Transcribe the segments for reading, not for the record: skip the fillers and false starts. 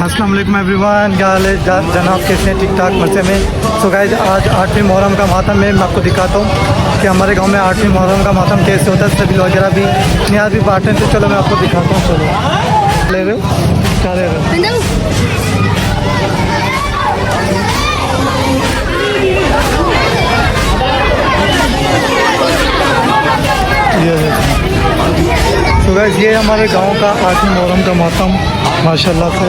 अस्सलाम वालेकुम एवरीवन, क्या हाल है जनाब, कैसे हैं? ठीक ठाक मज़े में। सो गाइस, आज 8वीं मुहर्रम का मातम है। मैं आपको दिखाता हूँ कि हमारे गांव में 8वीं मुहर्रम का मातम कैसे होता है। सभी वगैरह भी नियाज भी बांटते हैं, तो चलो मैं आपको दिखाता हूँ। चलो, ले रहे हो? क्या ले रहे हो? तो गाइस, ये हमारे गांव का 8वीं मुहर्रम का मातम माशाल्लाह से।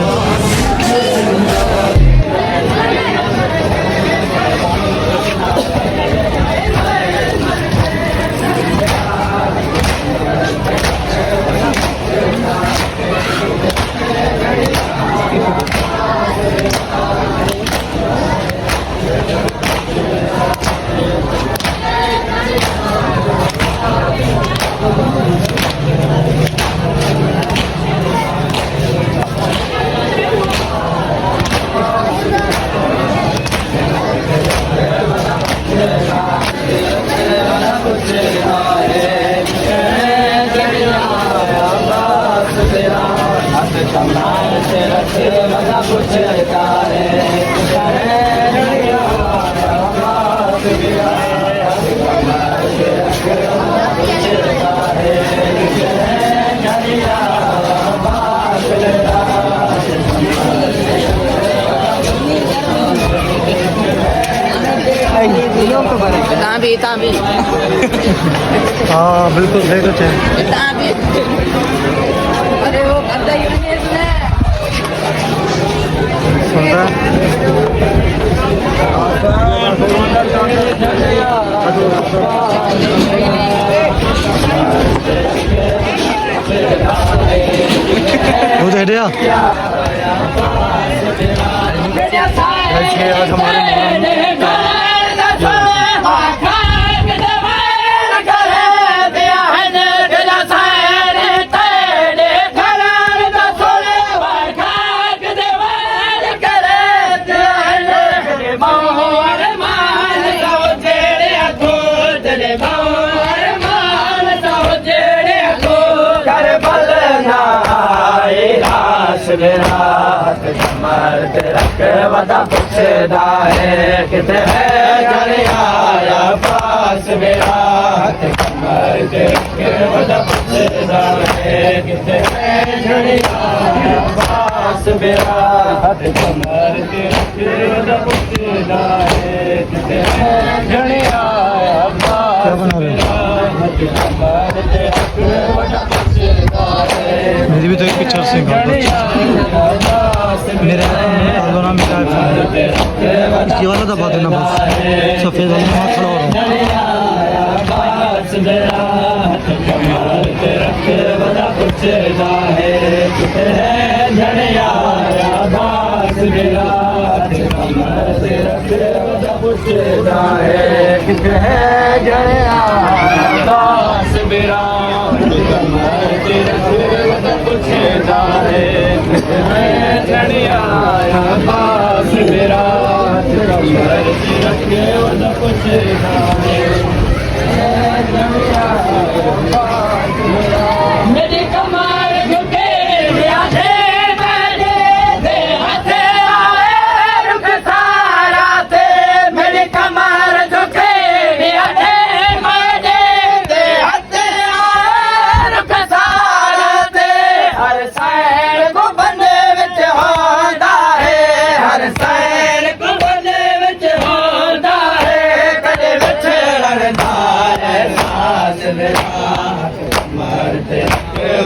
हाँ बिल्कुल सही कुछ है। सुन रहा वो दे दिया। आज हमारे मर्द रख वदा पुछदा है किते है आया पास मेरा मर्द रख वदा पुछदा है किते है आया पास मेरा मर्द रख वदा पुछदा है किते है आया पास मेरा मर्द रख वदा पुछदा है। मेरी भी तो एक पिक्चर से मेरे ना मिला ये वाला दबा देना बस, सफ़ेद वाला वहाँ खड़ा हो मेरी कमर झुके रुख सारा थे, मेरी कमर झुके रुख सारा थे। हर सैर को बंदे विच होंदा है, हर सैर को बंदे विच होंदा है। कदे विछड़दा है सास मेरा मर्द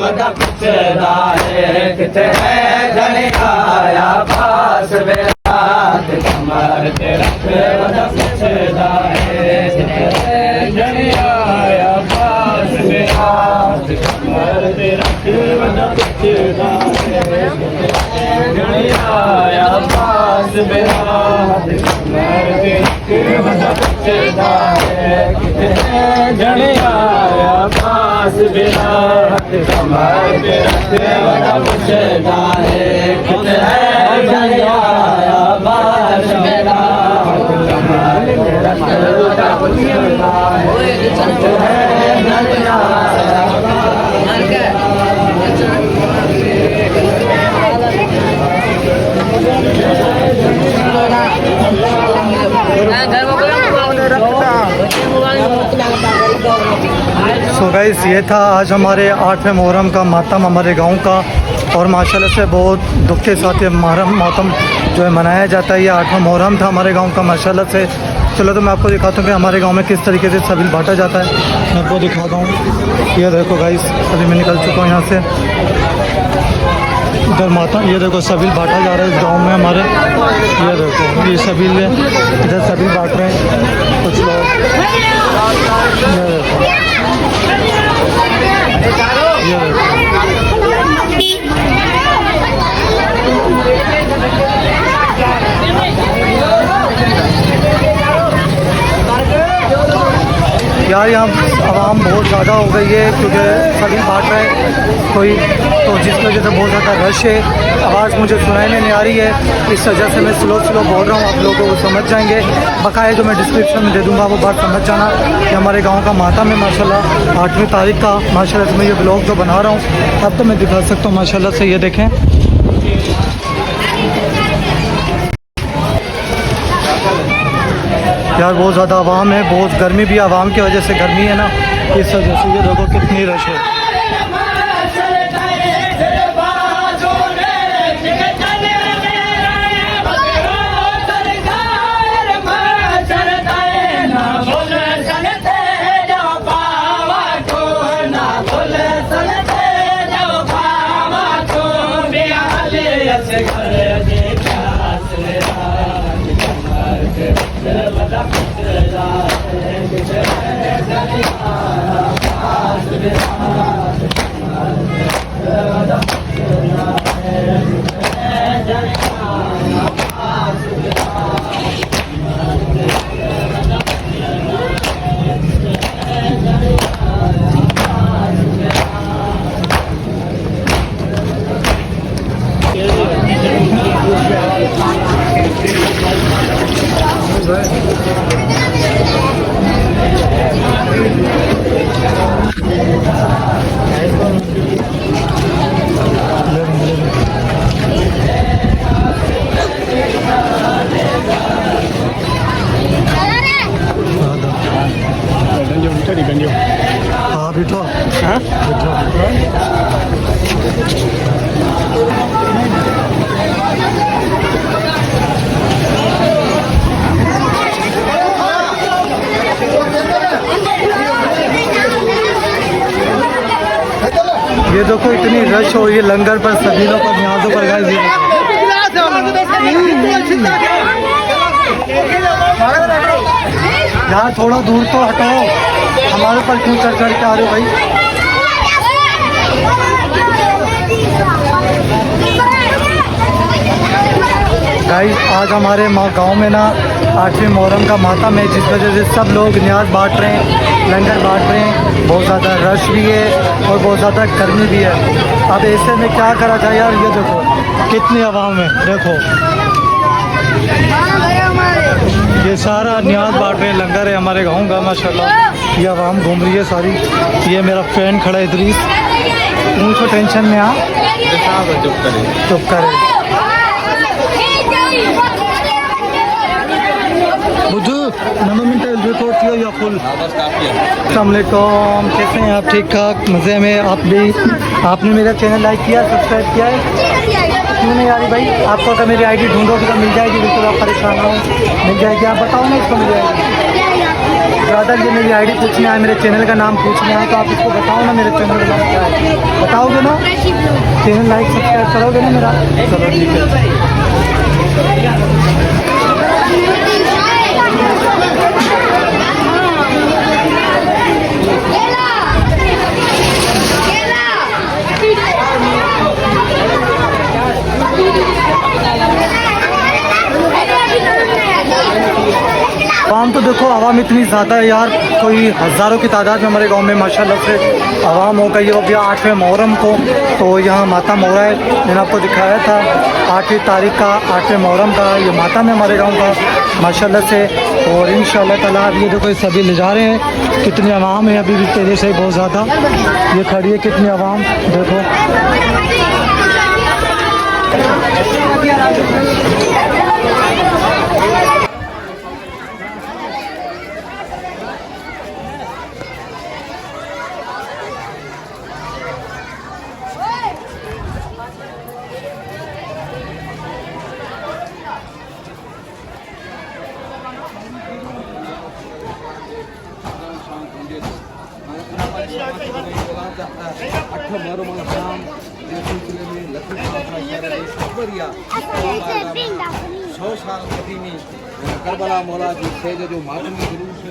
वदा पुछदा है किथे है जने आया पास मेरा मर्द रख वदा पुछदा है किथे है जने आया पास मेरा मर्द रख वदा पुछदा है जने आया पास मेरा मर्द रख वदा पुछदा है किथे है जने आया पास मेरा मर्द रख वदा पुछदा है किथे है जने आया पास मेरा मर्द रख वदा पुछदा है किथे है जने आया पास गाइस ये था आज हमारे 8वें मुहर्रम का मातम हमारे गांव का, और माशाल्लाह से बहुत दुख के साथ ये मुहर्रम मातम जो है मनाया जाता है। ये 8वां मुहर्रम था हमारे गांव का माशाल्लाह से। चलो तो मैं आपको दिखाता हूँ कि हमारे गांव में किस तरीके से सबील बांटा जाता है, मैं आपको दिखाता हूँ। ये देखो गाइस, अभी मैं निकल चुका हूँ यहाँ से। इधर माता, ये देखो सबील बांटा जा रहा है इस गांव में हमारे। ये देखो ये सबील है, इधर सबील बांट रहे हैं कुछ लोग। ये देखो, ये देखो। यार यहाँ आवाम बहुत ज़्यादा हो गई है क्योंकि सभी बांट रहे हैं कोई, तो जिस वजह से बहुत ज़्यादा रश है। आवाज़ मुझे सुनाई में नहीं आ रही है, इस वजह से मैं स्लो बोल रहा हूँ, आप लोगों को समझ जाएंगे। बकाया जो मैं डिस्क्रिप्शन में दे दूँगा वो बात समझ जाना कि हमारे गाँव का मातम है माशाल्लाह 8वीं तारीख का। माशाल्लाह से मैं ये ब्लॉग जो बना रहा हूँ अब तो मैं दिखा सकता हूँ माशाल्लाह से। ये देखें यार बहुत ज़्यादा आवाम है, बहुत गर्मी भी आवाम की वजह से गर्मी है ना, इस वजह से। ये देखो कितनी रश है। हाँ बिठो, हाँ बिठो। ये देखो इतनी रश हो रही है लंगर पर, सबीलों पर, न्याजों पर। गाइस यार थोड़ा दूर तो हटाओ, हमारे पर क्यों चढ़ के आ रहे हो भाई। गाइस आज हमारे गांव में ना 8वीं मुहर्रम का मातम है, जिस वजह से सब लोग न्याज बांट रहे हैं, लंगर बांट रहे हैं। बहुत ज़्यादा रश भी है और बहुत ज़्यादा गर्मी भी है। अब ऐसे में क्या करा जाए यार। ये देखो कितनी आवाम है, देखो ये सारा न्याज बांट रहे हैं, लंगर है हमारे गाँव का माशाल्लाह। ये आवाम घूम रही है सारी। ये मेरा फ्रेंड खड़ा है इधर, पूछो टेंशन में आ, चुप करे बुद्धू। 9 मिनट रिकॉर्ड किया या फुल। अस्सलामुअलैकुम, कैसे हैं आप? ठीक ठाक, मज़े में। आप भी, आपने मेरा चैनल लाइक किया, सब्सक्राइब किया है? क्यों नहीं आ रही भाई? आपको अगर मेरी आईडी ढूंढोगे तो मिल जाएगी, बिल्कुल आप परेशान ना हो, मिल जाएगी। आप बताओ ना इसको मिल जाएगी। ज़्यादा ये मेरी आईडी पूछने आए, मेरे चैनल का नाम पूछने आए, तो आप इसको बताओ ना मेरे चैनल का नाम क्या है, बताओगे ना? चैनल लाइक सब्सक्राइब करोगे ना मेरा? चलो ठीक है। आवाम तो देखो, आवाम इतनी ज़्यादा है यार, कोई हज़ारों की तादाद में हमारे गांव में माशाल्लाह से आवाम हो गई है। अब यह 8वें मुहर्रम को तो यहाँ मातम हो रहा है, मैंने आपको दिखाया था 8वीं तारीख का 8वें मुहर्रम का ये मातम है हमारे गांव का माशाल्लाह से। और इंशाल्लाह ताला अब ये देखो सभी ले जा रहे हैं। कितनी आवाम है अभी भी तेज़ी से, बहुत ज़्यादा ये खड़ी है, कितनी आवाम देखो। मुहर्रम हराम जे सिलसिले में लखनऊ अपना शहर अकबरिया 100 साल कदीमी करबला मौला जी सैद जो मातमी जुलूस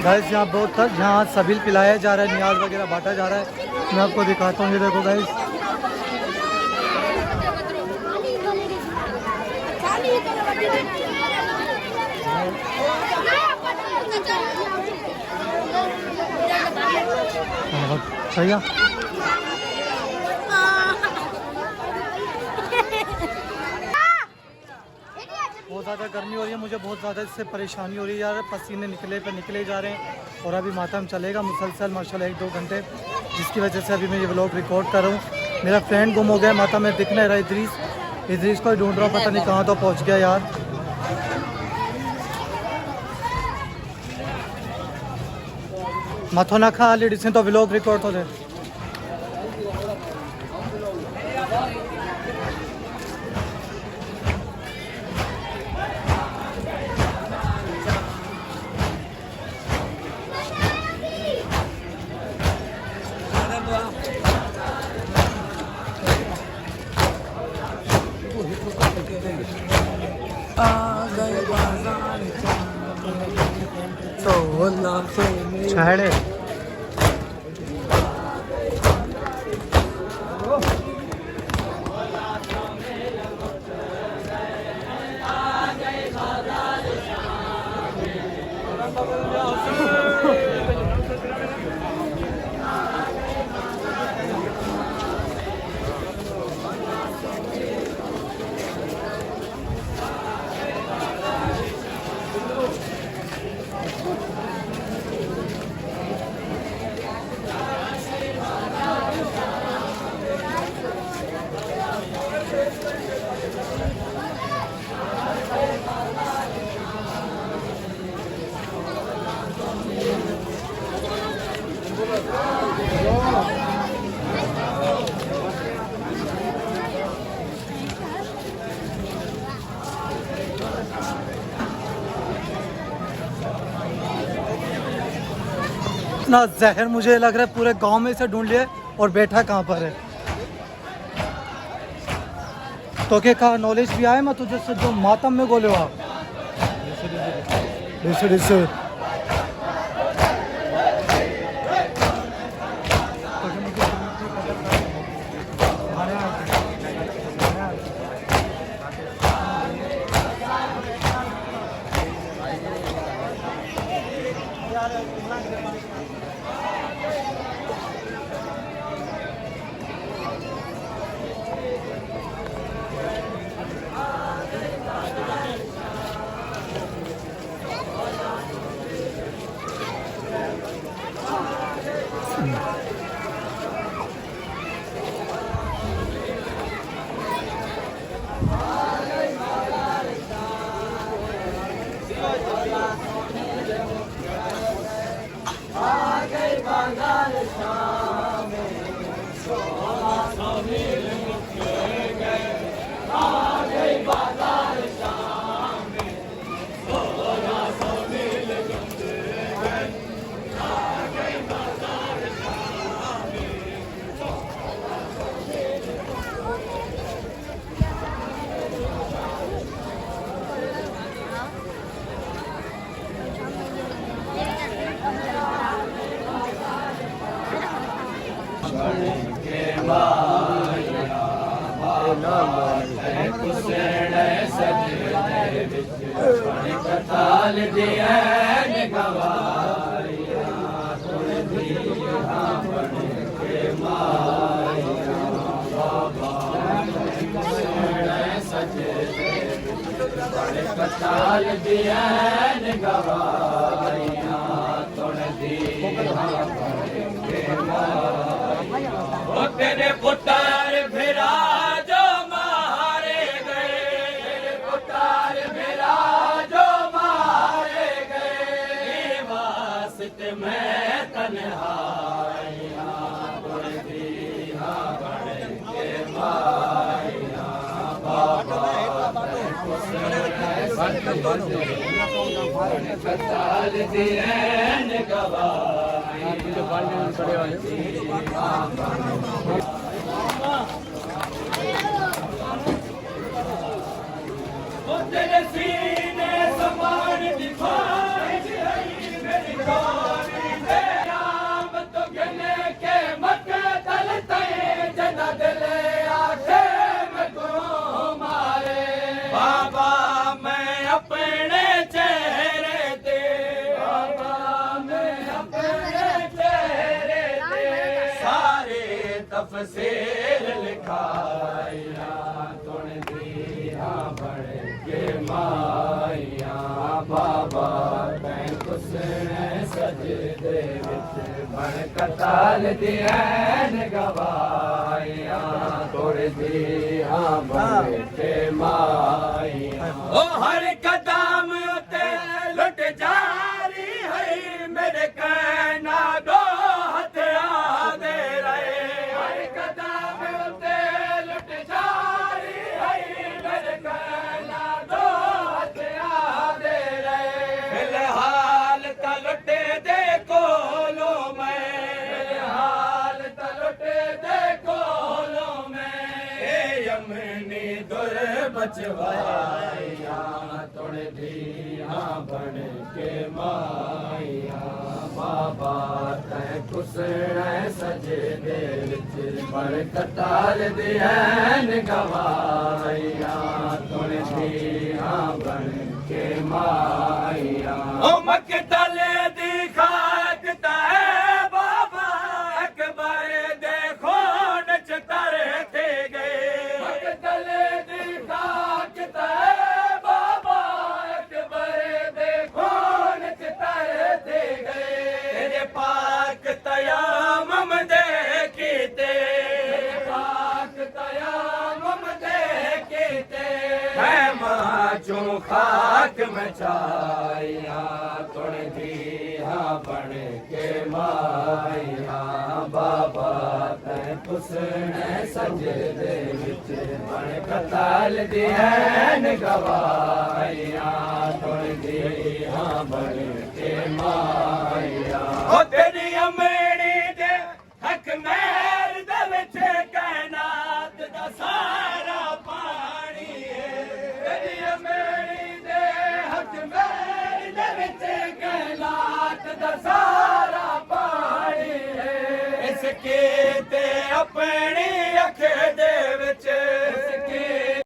गाइस यहाँ बहुत था जहाँ सबील पिलाया जा रहा है, नियाज वगैरह बांटा जा रहा है। मैं आपको दिखाता हूँ, ये देखो गाइस। सही है। बहुत ज़्यादा गर्मी हो रही है, मुझे बहुत ज़्यादा इससे परेशानी हो रही है यार। पसीने निकले जा रहे हैं और अभी मातम चलेगा मुसलसल माशाल्लाह 1-2 घंटे, जिसकी वजह से अभी मैं ये व्लॉग रिकॉर्ड कर रहा हूँ। मेरा फ्रेंड गुम हो गया, मातम में दिख नहीं रहा। इद्रीस को ढूंढ रहा हूँ, पता नहीं कहाँ तो पहुँच गया यार। माथो ना खा लेडीज तो व्लॉग रिकॉर्ड हो जाए। छाड़े इतना जहर मुझे लग रहा है पूरे गांव में से ढूंढ लिया और बैठा कहाँ पर है। तो क्या कहा नॉलेज भी आए मैं तुझे से जो मातम में बोले हो कताल दिया गवाइया तुण दिया बन के माया बाबा सजदे कताल दिया गवाइया तुण दिया बन के माया ओ तेरे पुत्र फिरा जो मारे गए तेरे पुत्र फिरा जो मारे गए वास्ते मैं तन्हाइया तुण दिया बन के माया बाबा कताल दियन गवाई तेरे सीने समान दिखाई मेरी गोरी नाम तो गिने के मकतल तय जना दिल आखे में को मारे बाबा मैं अपने चेहरे ते बाबा मैं अपने चेहरे ते सारे तफसीर लिखाया तुण दिया बड़े के माया बाबा तैं कुसने सजदे विच बन कताल दियन गवाइया तुण दिया बड़े के माया ओ हर कदम उते लुट जारी है मेरे कहना दो हथियार दे रहे हर कदम उते लुट जारी है मेरे कहना दो हथियार दे रहे फिलहाल तलुटे दे कोलो मैं फिलहाल तलुटे दे कोलो मैं यमनी दुर बचवाया तुण दिया बन के माया बाबा तैं कुसने सजदे विच बन कताल दियन गवाइया तुण दिया बन के माया ओ मकतल दी खाक तै बाबा अकबर देखो नच तारे थे गए मकतल दी खाक तै बाबा अकबर देखो नच तारे थे गए तेरे पाक तयामम देखी ते पाक तयामम देखी ते मैं माचू खाक मचाया तुण दिया बन के माया बाबा तैं कुसने सजदे विच बन कताल दियन गवाइया तुण दिया बन के माया ओ तेरी अमड़ी दे हक मेर दे विच कायनात दा सारा पानी है तेरी अमड़ी दे हक मेर दे विच कायनात दा सारा पानी है इसके